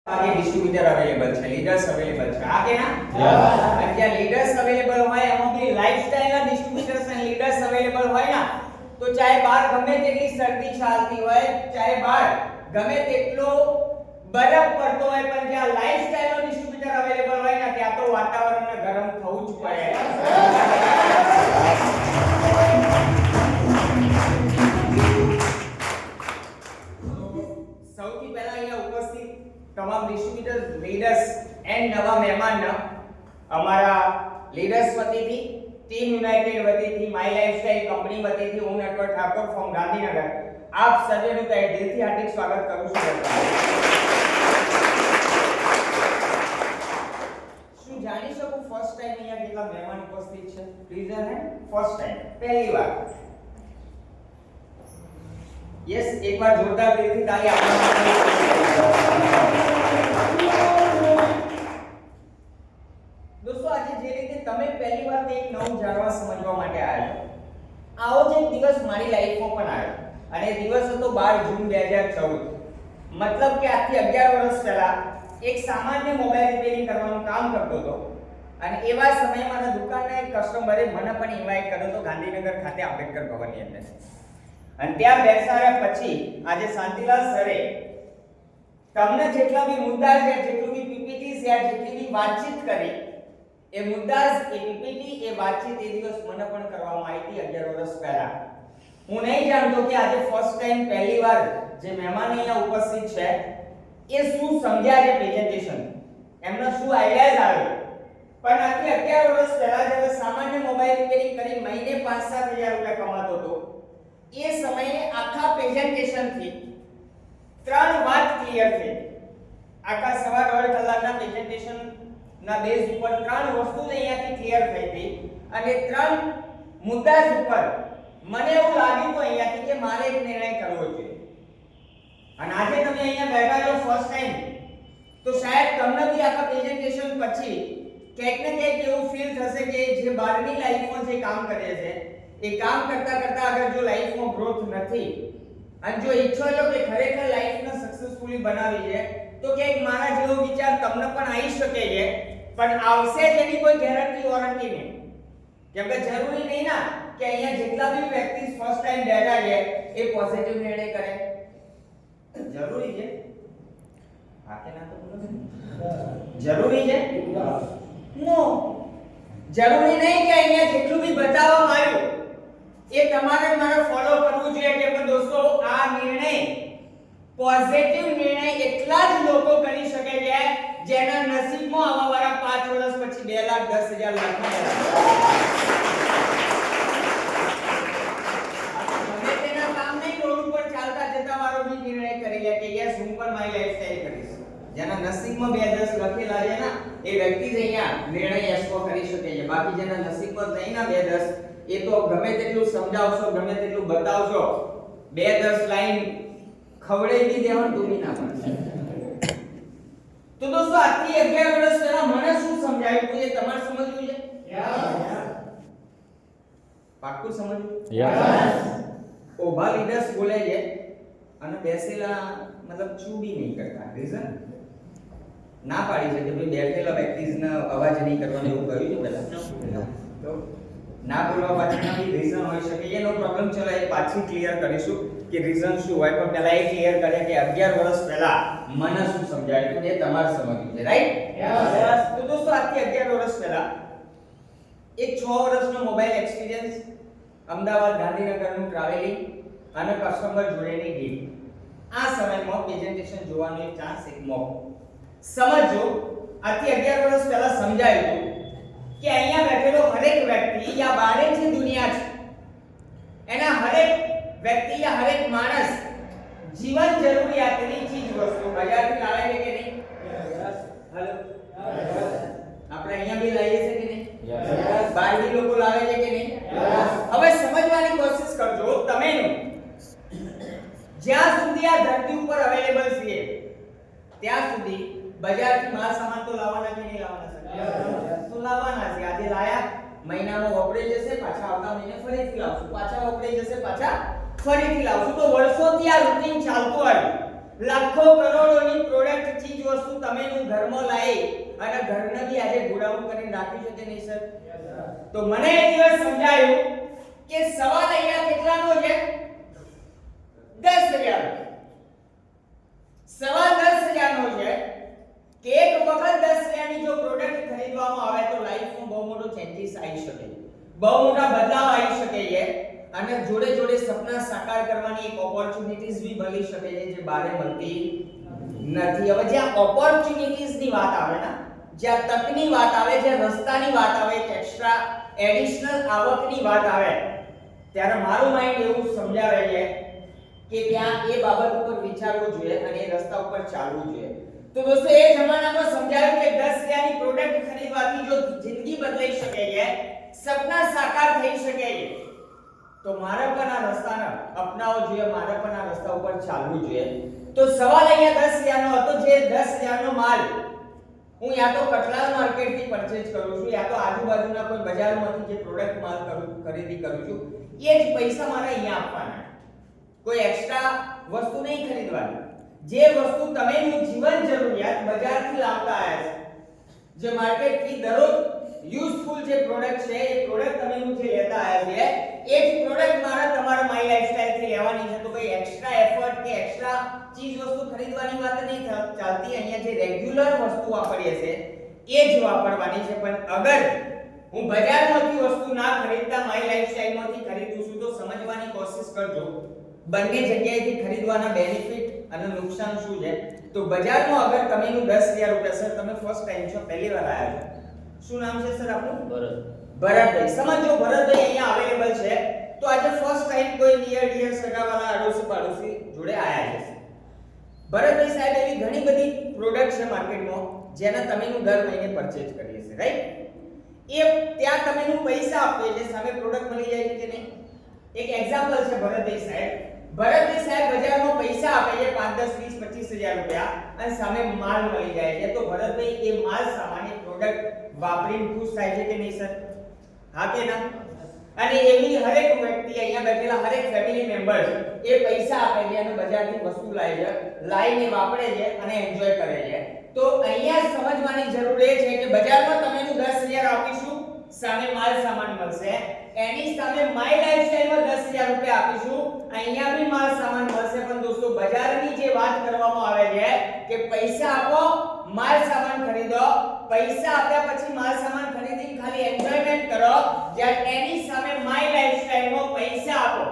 आगे distributor available है, leaders available है, आगे ना અને જ્યાં લીડર્સ અવેલેબલ હોય એમાં બી લાઇફસ્ટાઈલ ના ડિસ્ટ્રીબ્યુટર્સ અને લીડર્સ અવેલેબલ હોય ના તો ચાહે બહાર ગમે તેટલી શરદી ચાલતી હોય, ચાહે બહાર ગમે તેટલો બરફ પડતો હોય, પણ જ્યાં લાઇફસ્ટાઈલ નો ડિસ્ટ્રીબ્યુટર અવેલેબલ હોય ના ત્યાં તો વાતાવરણને ગરમ થવું જ પડે. સૌથી પહેલા અહીંયા ઉપસ્થિત તમામ ડિસ્ટ્રીબ્યુટર લીડર્સ એન્ડ નવા મહેમાન અમારા લીડર્સ વતીથી, ટીમ યુનાઇટેડ વતીથી, માય લાઇફસ્ટાઈલ કંપની વતીથી હું નટવર ઠાકોર ફ્રોમ ગાંધીનગર આપ સર્વેનું તહે દિલથી હાર્દિક સ્વાગત કરું છું. શું જાણી શકું ફર્સ્ટ ટાઈમ અહીંયા કેટલા મહેમાન ઉપસ્થિત છે? Please hand. ફર્સ્ટ ટાઈમ, પહેલી વાર. યસ, એકવાર જોરદાર દિલથી તાળી આપો. દોસ્તો, આજે જે રીતે તમે પહેલી વાર એક નવું જાણવા સમજવા માટે આવ્યા, આવો જ એક દિવસ મારી લાઈફમાં પણ આવ્યો અને એ દિવસ હતો 12 જૂન 2014. મતલબ કે આજથી 11 વર્ષ પહેલા એક સામાન્ય મોબાઈલ રિપેરિંગ કરવાનું કામ કરતો હતો અને એવા સમયે મારા દુકાનના એક કસ્ટમરે મને પણ ઇન્વાઇટ કર્યો હતો ગાંધીનગર ખાતે આંબેડકર ભવનની અંદર. અને ત્યાં બેસાડ્યા પછી આજે શાંતિલાલ સરે તમને જેટલા બી મુદ્દા છે, જેટલું બી પીપીટી છે, જેટલી બી વાતચીત કરી, એ મુદ્દા, એ પીપીટી, એ વાતચીત એ દિવસ મને પણ કરવામાં આવી હતી 11 વર્ષ પહેલા. હું નહીં જાણતો કે આજે ફર્સ્ટ ટાઈમ પહેલી વાર જે મહેમાન અહીંયા ઉપસ્થિત છે એ શું સમજ્યા છે પ્રેઝન્ટેશન, એમનો શું આઈડિયાઝ આવ્યો. પણ આજથી 11 વર્ષ પહેલા જ્યારે સામાન્ય મોબાઈલ રિપેરિંગ કરી મહિને 5-7 હજાર રૂપિયા કમાતો હતો, એ સમયે આખા પ્રેઝન્ટેશન થી 3 વાત ક્લિયર થઈ. આખા સવા દોઢ કલાકના પ્રેઝન્ટેશન ના બેઝ ઉપર 3 વસ્તુ અહીંયાથી ક્લિયર થઈ હતી અને 3 મુદ્દા ઉપર મને એવું લાગ્યું તો અહીંયાથી કે મારે એક નિર્ણય કરવો જોઈએ. અને આજે તમે અહીંયા બેઠા છો ફર્સ્ટ ટાઈમ, તો શાયદ તમને બી આખા પ્રેઝન્ટેશન પછી ક્યાંક ને ક્યાંક એવું ફીલ થશે કે જે બહારની લાઈફમાં જે કામ કરે છે એ કામ કરતા કરતા અગર જો લાઈફમાં ગ્રોથ નથી અને જો ઈચ્છો છો કે ખરેખર લાઈફને સક્સેસફુલી બનાવી છે તો ક્યાંક મારા જેવો વિચાર તમને પણ આવી શકે છે, પણ આવશે જેની કોઈ ગેરંટી વોરંટી નહીં. કેમ કે જરૂરી નહીં ના કે અહીંયા જેટલા બી વ્યક્તિ ફર્સ્ટ ટાઈમ બેઠા છે એ પોઝિટિવ નિર્ણય કરે. જરૂરી છે હા કે ના? તો બોલો. જરૂરી છે? નો. જરૂરી નહીં કે અહીંયા જેટલું બી બતાવવામાં આવ્યું એ તમારે મારે ફોલો કરવું જોઈએ. કે દોસ્તો, આ નિર્ણય, પોઝિટિવ નિર્ણય એટલા જ લોકો કરી શકે છે જેના નસીબમાં આવવાવાળા 5 વર્ષ પછી 2,10,000 લાખમાં તમે તેના કામ નહીં, રોડ ઉપર ચાલતા જતા વાળો બી નિર્ણય કરી લે કે યસ, હું પણ મારી લાઈફસ્ટાઈલ કરીશ. જેના નસીબમાં 2-10 લખેલા છે ને એ વ્યક્તિ જ અહીંયા નિર્ણય યશવો કરી શકે છે. બાકી જેના નસીબમાં નહીં ના 2-10, એ તો ગમે તેટલું સમજાવશો, ગમે તેટલું બતાવશો, 2-10 લાઈન ખવડાવી બી દેવાનું તો બી ના પડે. તો દોસ્તો, આજથી 11 વર્ષ પહેલા મને શું સમજાયું એ તમારે સમજવું છે? પાક્કું સમજવું? ઓભા લીડર્સ બોલે છે અને બેસેલા મતલબ ચૂડી નહીં કરતા. રીઝન ના પાડી છે કે ભાઈ બેઠેલા વ્યક્તિને અવાજ નહીં કરવાનો એવું કહ્યું છે પહેલા. તો ના બોલવા પાછળના બી રીઝન હોઈ શકે, એનો પ્રોબ્લેમ. ચલો એ પાછી ક્લિયર કરીશું કે રીઝન શું હોય, પણ પહેલા એ ક્લિયર કરે કે 11 વર્ષ પહેલા મને શું સમજાયું એ તમારે સમજવું છે. રાઈટ? યસ. તો દોસ્તો, આજથી 11 વર્ષ પહેલા એક 6 વર્ષનો મોબાઈલ એક્સપિરિયન્સ, અમદાવાદ ગાંધીનગરનું ટ્રાવેલિંગ અને કસ્ટમર જોડેની ડીલ, આ સમયમાં પ્રેઝન્ટેશન જોવાનો એક ચાન્સ, એક મોકો. સમજો, આજથી 11 વર્ષ પહેલા સમજાયું કે અહીંયા બેઠેલો હરેક વ્યક્તિ યા બારે જે દુનિયા છે એના હરેક વ્યક્તિ યા હરેક માણસ જીવન જરૂરિયાતની ચીજ વસ્તુ બજારથી લાવે છે કે નહીં? યસ. હેલો. આપણે અહીંયા બી લાવીએ છે કે નહીં? યસ. બહારથી લોકો લાવે છે કે નહીં? યસ. હવે સમજવાની કોશિશ કરજો તમેનું. જ્યાં સુધી આ ધરતી ઉપર અવેલેબલ છે ત્યાં સુધી બજારથી માલ સામાન તો લાવવાના કે નહીં લાવવાના? યસ. તો લાવવાના છે. આજે લાયા, મહિનામાં વપરાઈ જશે, પાછા આવતા મહિને ફરીથી લાવશું, પાછા વપરાઈ જશે, પાછા ફરીથી લાવશું. તો વર્ષોથી આ રૂટીન ચાલતું આવ્યું. લાખો કરોડોની પ્રોડક્ટ ચીજ વસ્તુ ઘરમાં લાવી અને ઘરને બી આજે ગોડાઉન કરીને રાખ્યું છે કે નહીં સર? તો મને એ દિવસ સમજાયું કે સવાલ અહીંયા કેટલાનો છે? 10,000. સવાલ 10,000 નો છે કે એક વખત 10,000 ની જો પ્રોડક્ટ ખરીદવામાં આવે તો લાઈફમાં બહુ મોટો ચેન્જીસ આવી શકે, બહુ મોટા બદલાવ આવી શકે છે અને જોડે જોડે સપના સાકાર કરવાની એક ઓપોર્ચ્યુનિટીઝ બી મળી શકે છે જે બારે મળતી નથી. હવે જ્યાં ઓપોર્ચ્યુનિટીઝ ની વાત આવે ને, જ્યાં તકની વાત આવે, જ્યાં રસ્તાની વાત આવે, એક એક્સ્ટ્રા એડિશનલ આવકની વાત આવે, ત્યારે મારું માઇન્ડ એવું સમજાવે છે કે ત્યાં એ બાબત ઉપર વિચારવું જોઈએ અને એ રસ્તા ઉપર ચાલવું જોઈએ. તો દોસ્તો એ જમાનામાં સમજાયું કે 10,000 ની પ્રોડક્ટ ખરીદવાથી જો જિંદગી બદલાઈ શકે છે, સપના સાકાર થઈ શકે છે, તો મારે પણ આ રસ્તાને અપનાવવો જોઈએ, મારે પણ આ રસ્તા ઉપર ચાલવું જોઈએ. તો સવાલ અહીંયા 10,000 નો હતો, જે 10,000 નો માલ હું યા તો કટલાલ માર્કેટથી પરચેઝ કરું છું યા તો આજુબાજુના કોઈ બજારમાંથી જે પ્રોડક્ટ માલ ખરીદી કરું છું, એ જ પૈસા મારે અહીંયા આપવાના. કોઈ એક્સ્ટ્રા વસ્તુ નહીં ખરીદવાની. જે વસ્તુ તમેનું જીવન જરૂરિયાત બજારથી લાવતા આવ્યા છે, જે માર્કેટથી દરરોજ યુઝફુલ જે પ્રોડક્ટ છે, એ પ્રોડક્ટ તમેનું જે લેતા આવ્યા છે, એ જ પ્રોડક્ટ મારે તમારા માય લાઈફસ્ટાઈલથી લેવાની છે. તો કોઈ એક્સ્ટ્રા એફર્ટ કે એક્સ્ટ્રા ચીજ વસ્તુ ખરીદવાની વાત નહીં ચાલતી. અહીંયા જે રેગ્યુલર વસ્તુ વાપરીએ છે એ જ વાપરવાની છે. પણ અગર હું બજારમાંથી વસ્તુ ના ખરીદતા માય લાઈફસ્ટાઈલમાંથી ખરીદું છું તો સમજવાની કોશિશ કરજો બંને જગ્યાએથી ખરીદવાના બેનિફિટ અને નુકસાન શું છે. તો બજારમાં અગર તમેનું 10,000 રૂપિયા, સર તમે ફર્સ્ટ ટાઈમ છો, પહેલી વાર આવ્યા છો, શું નામ છે સર આપનું? ભરતભાઈ. સમજો ભરતભાઈ અહીંયા અવેલેબલ છે તો આજે ફર્સ્ટ ટાઈમ કોઈ નિયર ડિયર સગાવાલા આડોશી પાડોશી જોડે આયા છે. ભરતભાઈ સાહેબ એવી ઘણી બધી પ્રોડક્ટ છે માર્કેટમાં જેના તમેનું દર મહિને પરચેઝ કરીએ છે, રાઈટ? એ ત્યાં તમેનું પૈસા આપીએ છે, સામે પ્રોડક્ટ મળી જાય છે કે નહીં? એક એક્ઝામ્પલ છે ભરતભાઈ સાહેબ. ભરતભાઈ સાહેબ બજારમાં પૈસા આપે છે 5, 10, 20, 25,000 રૂપિયા અને સામે માલ મળી જાય છે. તો ભરતભાઈ એ માલ સામાન્ય પ્રોડક્ટ વાપરીને ખુશ થાય છે કે નહીં સર? હા કે ના? અને એવી હરેક વ્યક્તિ અહીંયા બેઠેલા હરેક ફેમિલી મેમ્બર્સ એ પૈસા આપે છે અને બજારથી વસ્તુ લાવે છે, લાવીને વાપરે છે અને એન્જોય કરે છે. તો અહીંયા સમજવાની જરૂર એ છે કે બજારમાં તમેનું 10,000 આપીશું, સામે માલ સામાન મળશે. એની સામે માય લાઈફસ્ટાઈલમાં 10,000 રૂપિયા આપીશું, અહીંયા બી માલ સામાન મળશે. પણ દોસ્તો બજારની જે વાત કરવામાં આવે છે કે પૈસા આપો, માલ સામાન ખરીદો, પૈસા આપ્યા પછી માલ સામાન ખરીદી ખાલી એન્જોયમેન્ટ કરો, જ્યારે એની સામે માય લાઈફસ્ટાઈલમાં પૈસા આપો,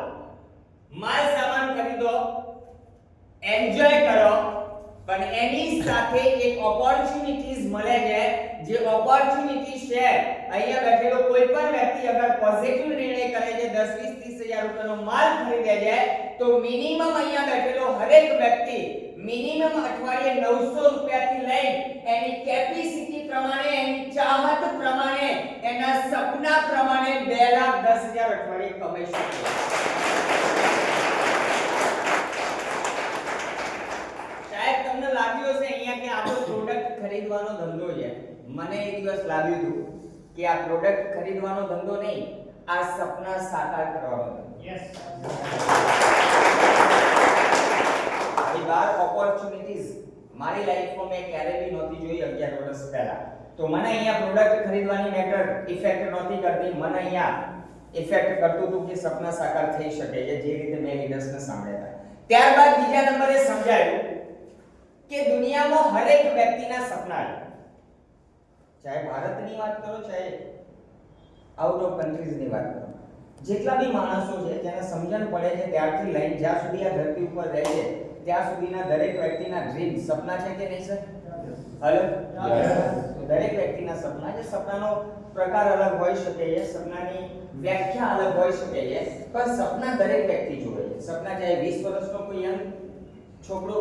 માલ સામાન ખરીદો, એન્જોય કરો, પણ એની સાથે એક ઓપોર્ચ્યુનિટીઝ મળે છે. જે ઓપોર્ચ્યુનિટી છે, અહીંયા બેઠેલો કોઈ પણ વ્યક્તિ અગર પોઝિટિવ નિર્ણય કરે છે, 10, 20, 30,000 રૂપિયાનો માલ ખરીદે છે, તો મિનિમમ અહીંયા બેઠેલો હરેક વ્યક્તિ મિનિમમ અઠવાડિયે 900 રૂપિયાથી લઈ એની કેપેસિટી પ્રમાણે, એની ચાહત પ્રમાણે, એના સપના પ્રમાણે 2,10,000 અઠવાડિયે કમાઈ શકે. શાયદ તમને લાગ્યું હશે અહીંયા કે આ તો પ્રોડક્ટ ખરીદવાનો ધંધો છે. મને એ દિવસ લાગ્યું હતું કે આ પ્રોડક્ટ ખરીદવાનો ધંધો નહીં, આ સપના સાકાર કરવાનો ધંધો. યસ. આવી બાર ઓપોર્ચ્યુનિટીઝ મારી લાઈફમાં મેં ક્યારેય બી નહોતી જોઈ 11 વર્ષ પહેલા. તો મને અહીંયા પ્રોડક્ટ ખરીદવાની મેટર ઇફેક્ટ નહોતી કરતી. મને અહીંયા ઇફેક્ટ કરતું હતું કે સપના સાકાર થઈ શકે છે, જે રીતે મેં લીડર્સને સાંભળ્યા. ત્યારબાદ બીજા નંબરે સમજાયું કે દુનિયામાં હરેક વ્યક્તિના સપના છે. ચાહે ભારતની વાત કરો, ચાહે આઉટ ઓફ કન્ટ્રીઝની વાત કરો, જેટલા બી માણસો છે જેને સમજણ પડે છે ત્યારથી લઈને જ્યાં સુધી આ ધરતી ઉપર રહે છે ત્યાં સુધીના દરેક વ્યક્તિના ડ્રીમ, સપના છે કે નહીં સર? હલો, દરેક વ્યક્તિના સપના છે. સપનાનો પ્રકાર અલગ હોઈ શકે છે, સપનાની વ્યાખ્યા અલગ હોઈ શકે છે, પણ સપના દરેક વ્યક્તિ જોવે છે. સપના ચાહે 20 વર્ષનો કોઈ યંગ છોકરો